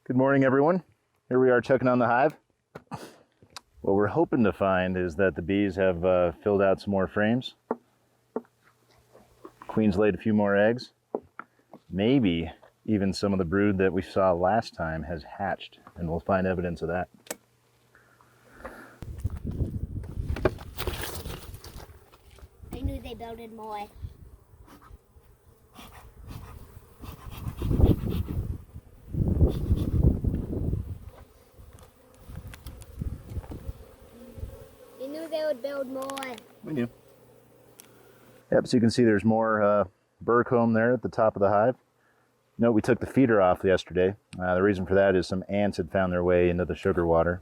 Good morning, everyone. Here we are checking on the hive. What we're hoping to find is that the bees have filled out some more frames. Queen's laid a few more eggs. Maybe even some of the brood that we saw last time has hatched, and we'll find evidence of that. I knew they builded more. You knew they would build more. We knew. Yep, so you can see there's more burr comb there at the top of the hive. Note we took the feeder off yesterday. The reason for that is some ants had found their way into the sugar water.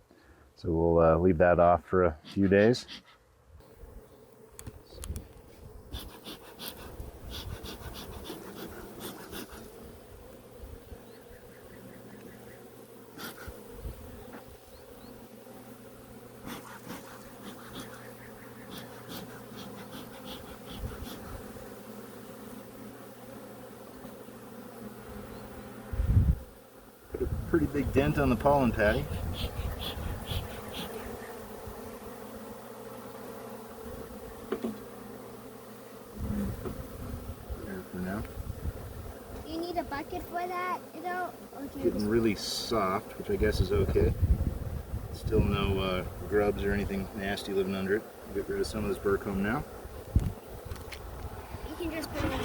So we'll leave that off for a few days. Pretty big dent on the pollen patty. There for now. Do you need a bucket for that? Getting really soft, which I guess is okay. Still no grubs or anything nasty living under it. Get rid of some of this burr comb now. You can just put it in.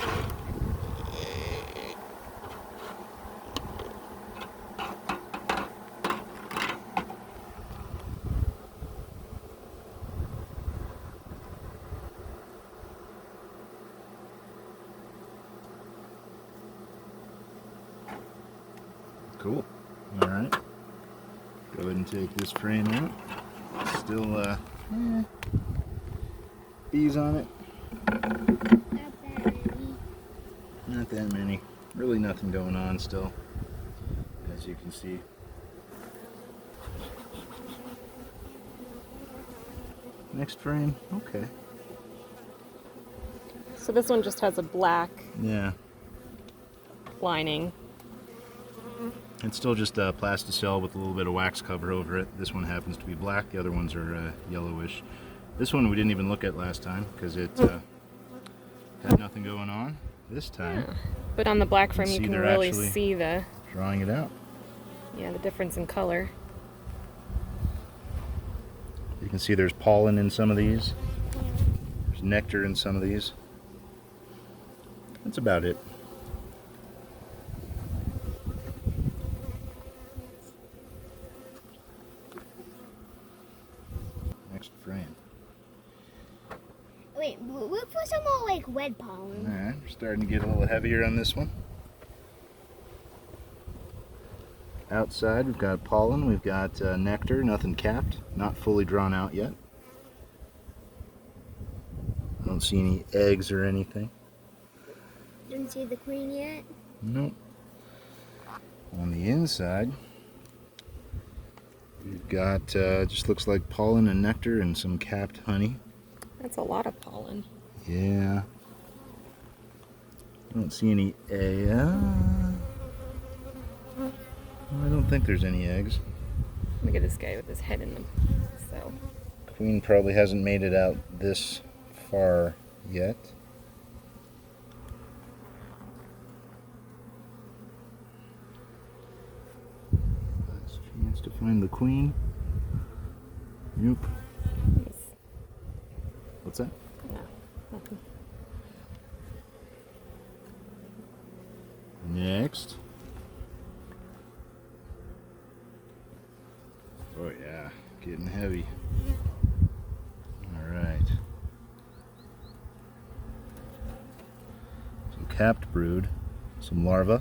Cool. All right. Go ahead and take this frame out. Still bees on it. Not that many. Not that many. Really nothing going on still, as you can see. Next frame. Okay. So this one just has a black Yeah. lining. It's still just a plasticell with a little bit of wax cover over it. This one happens to be black. The other ones are yellowish. This one we didn't even look at last time because it had nothing going on. This time, Yeah. But on the black frame you can they're really actually see the drawing it out. the difference in color. You can see there's pollen in some of these. There's nectar in some of these. That's about it. Next frame. Wait, look for some more like red pollen. Alright, we're starting to get a little heavier on this one. Outside we've got pollen, we've got nectar, nothing capped, not fully drawn out yet. I don't see any eggs or anything. Didn't see the queen yet. Nope. On the inside, we've got just looks like pollen and nectar and some capped honey. That's a lot of pollen. Yeah. I don't see any eggs. I don't think there's any eggs. Look at this guy with his head in the cell. Queen probably hasn't made it out this far yet. Last chance to find the queen. Nope. What's that? No, nothing. Next. Oh yeah, getting heavy. Alright. Some capped brood, some larvae,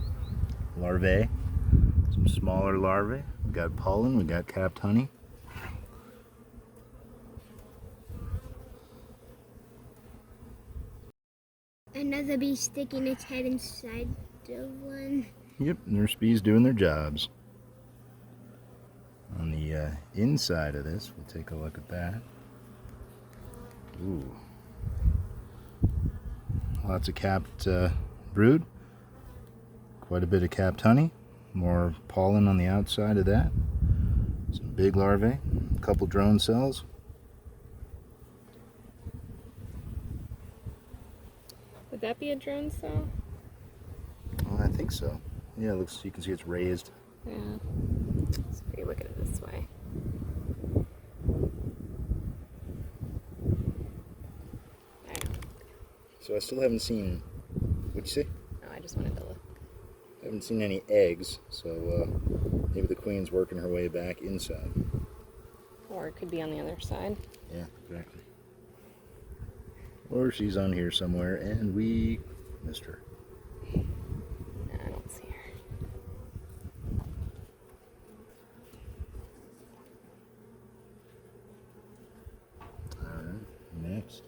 some smaller larvae. We got pollen, we got capped honey. Another bee sticking its head inside the one. Yep, nurse bees doing their jobs. On the inside of this, we'll take a look at that. Ooh. Lots of capped brood. Quite a bit of capped honey. More pollen on the outside of that. Some big larvae, a couple drone cells. Would that be a drone cell? I think so. Yeah, it looks. You can see it's raised. Yeah. So if you look at it this way. So I still haven't seen. What'd you say? No, I just wanted to look. I haven't seen any eggs, so maybe the queen's working her way back inside. Or it could be on the other side. Yeah, exactly. Or she's on here somewhere and we missed her. No, I don't see her. Alright, next.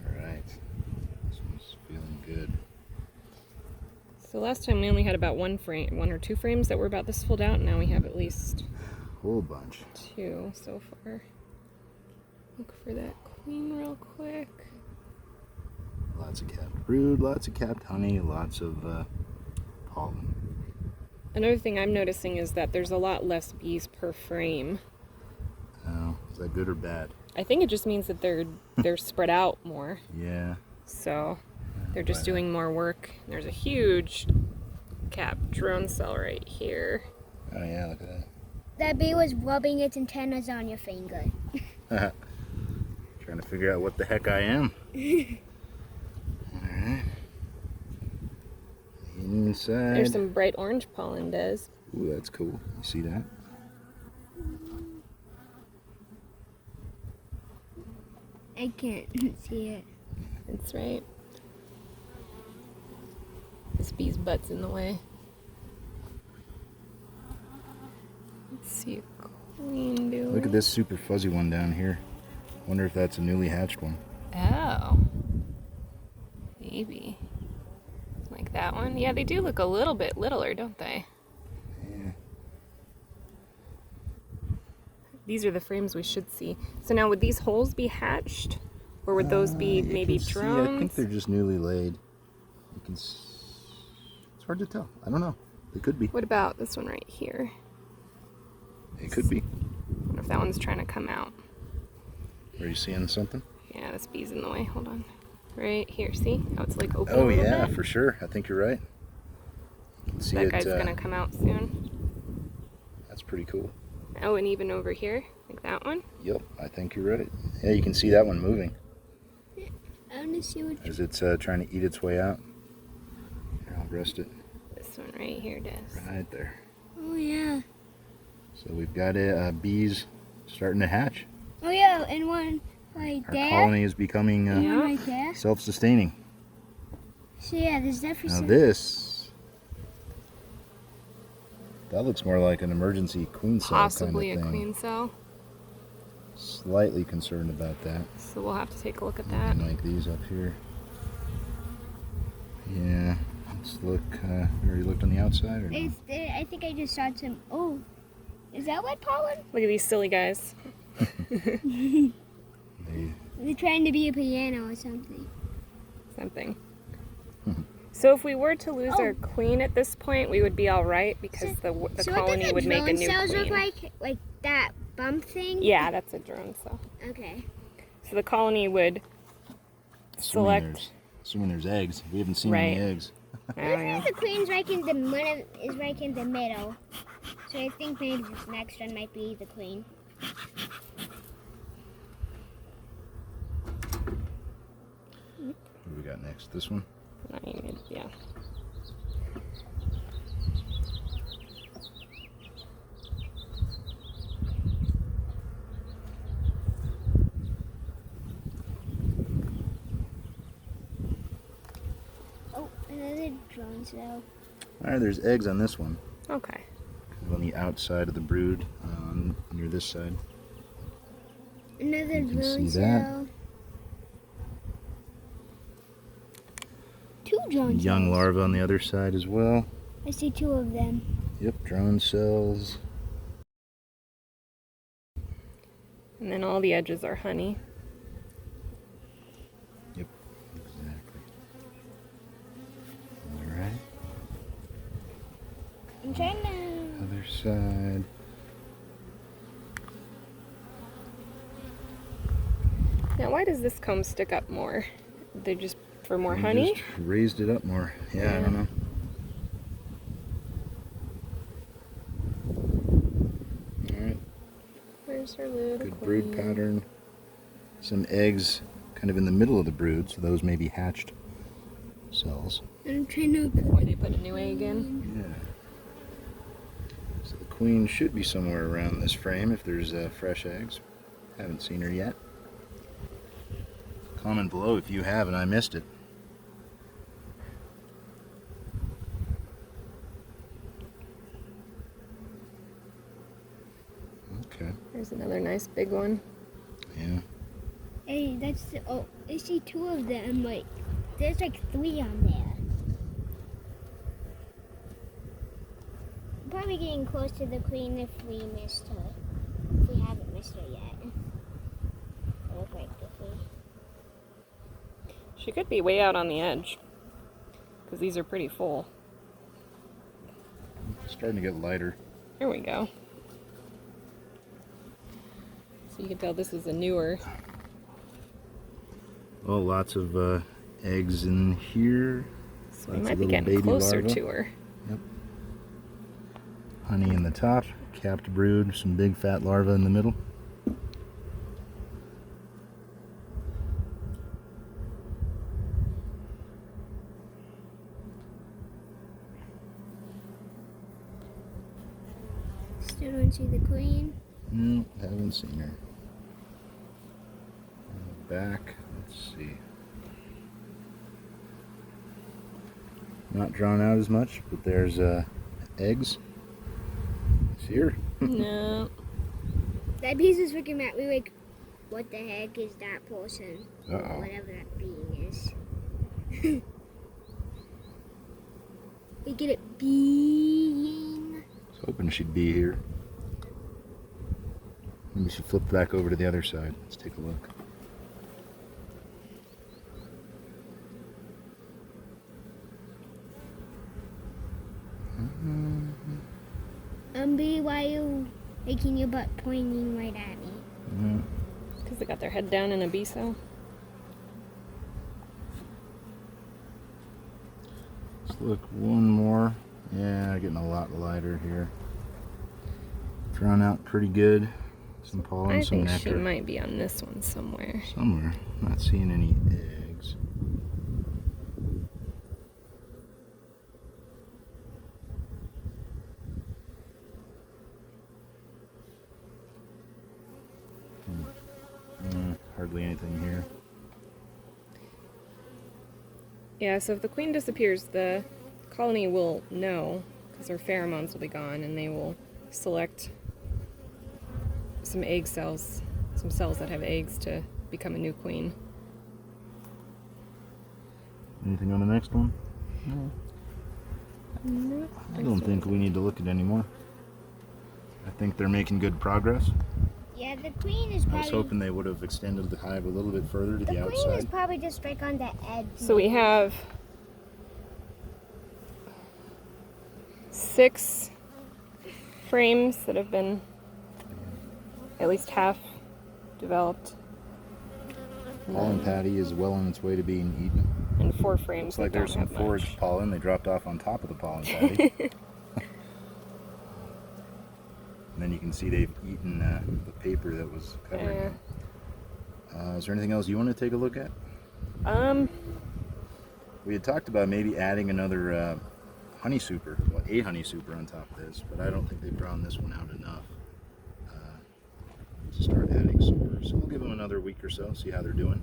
Alright. This one's feeling good. So last time we only had about one or two frames that were about this filled out, and now we have at least Whole bunch. 2 so far. Look for that queen real quick. Lots of capped brood, lots of capped honey, lots of pollen. Another thing I'm noticing is that there's a lot less bees per frame. Oh, is that good or bad? I think it just means that they're spread out more. Yeah. So they're just Why not? doing more work. There's a huge capped drone cell right here. Oh yeah, look at that. That bee was rubbing its antennas on your finger. Trying to figure out what the heck I am. Alright. Inside. There's some bright orange pollen, Des. Ooh, that's cool. You see that? I can't see it. That's right. This bee's butt's in the way. Let's see a queen doing. Look at this super fuzzy one down here. Wonder if that's a newly hatched one. Oh. Maybe. Like that one? Yeah, they do look a little bit littler, don't they? Yeah. These are the frames we should see. So now would these holes be hatched? Or would those be You maybe can see, drones? I think they're just newly laid. You can. It's hard to tell. I don't know. They could be. What about this one right here? It could be. I wonder if that one's trying to come out. Are you seeing something? Yeah, this bee's in the way. Hold on. Right here, see how it's like open Oh a little yeah, bit? for sure. I think you're right. You can see That it. guy's gonna come out soon. That's pretty cool. Oh, and even over here, like that one. Yep, I think you're right. Yeah, you can see that one moving I want to see what. as it's trying to eat its way out. Here, I'll rest it This one right here does. right there. Oh yeah. So we've got bees starting to hatch. Oh yeah, and one right Our there. colony is becoming And Yeah. one right there. self-sustaining. So yeah, there's definitely Now some. this, that looks more like an emergency queen cell Possibly kind of a thing. queen cell. Slightly concerned about that. So we'll have to take a look at that. Like these up here. Yeah, let's look. Already looked on the outside, or no? I think I just saw some. Oh, is that what pollen? Look at these silly guys. They, They're trying to be a piano or something. Something. So if we were to lose Oh. our queen at this point, we would be all right because the So what colony does would the make a drone new cells queen. look like? Like that bump thing? Yeah, that's a drone cell. Okay. So the colony would select. assuming there's eggs. We haven't seen Right. any eggs. Oh, What yeah. if the queen's right in the middle? Is right in the middle. So I think maybe this next one might be the queen. What do we got next? This one? Not even- yeah. Oh, another drone cell. All right, there's eggs on this one. Okay. On the outside of the brood, near this side. Another You can drone see that. cell. Two drone Young cells. larva on the other side as well. I see 2 of them. Yep, drone cells. And then all the edges are honey. Yep, exactly. I'm trying to. Other side. Now, why does this comb stick up more? They just for more We honey? just raised it up more. Yeah, I don't know. Alright, Where's her little good queen? brood pattern. Some eggs kind of in the middle of the brood, so those may be hatched cells. I'm trying to. Or they put a new egg in. Yeah. So the queen should be somewhere around this frame if there's fresh eggs. Haven't seen her yet. Comment below if you have and I missed it. Okay. There's another nice big one. Yeah. Hey, that's the, oh, I see two of them. Like, there's like 3 on there. Probably getting close to the queen if we missed her. If we haven't missed her yet. It look like if we. She could be way out on the edge. Because these are pretty full. It's starting to get lighter. There we go. So you can tell this is a newer. Oh, lots of eggs in here. So we Lots might of be little getting baby closer larvae. to her. Yep. Honey in the top, capped brood, some big fat larvae in the middle. Still don't see the queen. No, haven't seen her. Back, let's see. Not drawn out as much, but there's eggs. See her? No. That piece is freaking mad. We like, what the heck is that person? Uh-oh. Whatever that being is. We get it being. I was hoping she'd be here. Maybe she flipped back over to the other side. Let's take a look. B, why are you making your butt pointing right at me? Yeah. Because they got their head down in a bee cell. Let's look one more. Yeah, getting a lot lighter here. Drawn out pretty good. Some pollen, I some think nectar. she might be on this one somewhere. Somewhere. Not seeing any eggs. Hardly anything here. Yeah, so if the queen disappears, the colony will know because their pheromones will be gone and they will select some egg cells, some cells that have eggs to become a new queen. Anything on the next one? No. No, I don't think we need to look at any more. I think they're making good progress. Yeah, the queen is I probably. was hoping they would have extended the hive a little bit further to the queen is outside. probably just right on the edge. So we have 6 frames that have been at least half developed, Pollen patty is well on its way to being eaten. and 4 frames Looks that like don't there's some have much. foraged pollen. They dropped off on top of the pollen patty. And then you can see they've eaten the paper that was covering Yeah. them. Is there anything else you want to take a look at? We had talked about maybe adding another honey super, well, a honey super on top of this, but I don't think they've drawn this one out enough to start adding supers. So we'll give them another week or so, see how they're doing,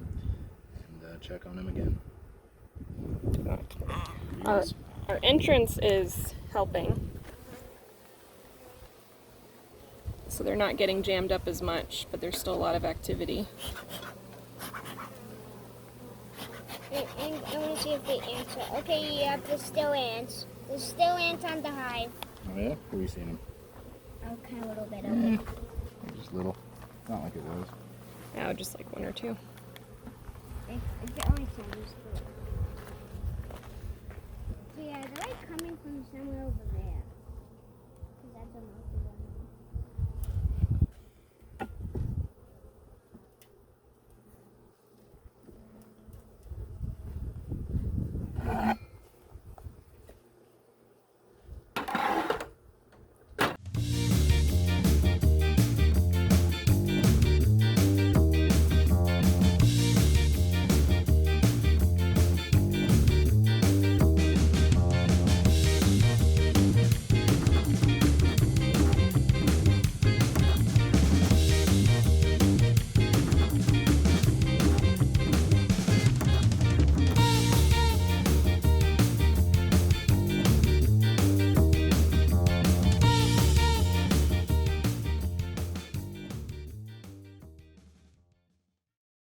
and check on them again. Our entrance is helping. So they're not getting jammed up as much, but there's still a lot of activity. And I want to see if they answer. Okay, yep, there's still ants. There's still ants on the hive. Oh yeah? Where are you seeing them? Okay, a little bit of it. Just little. Not like it was. Now just like 1 or 2. It's only some still. So yeah, they're like coming from somewhere over there. them up.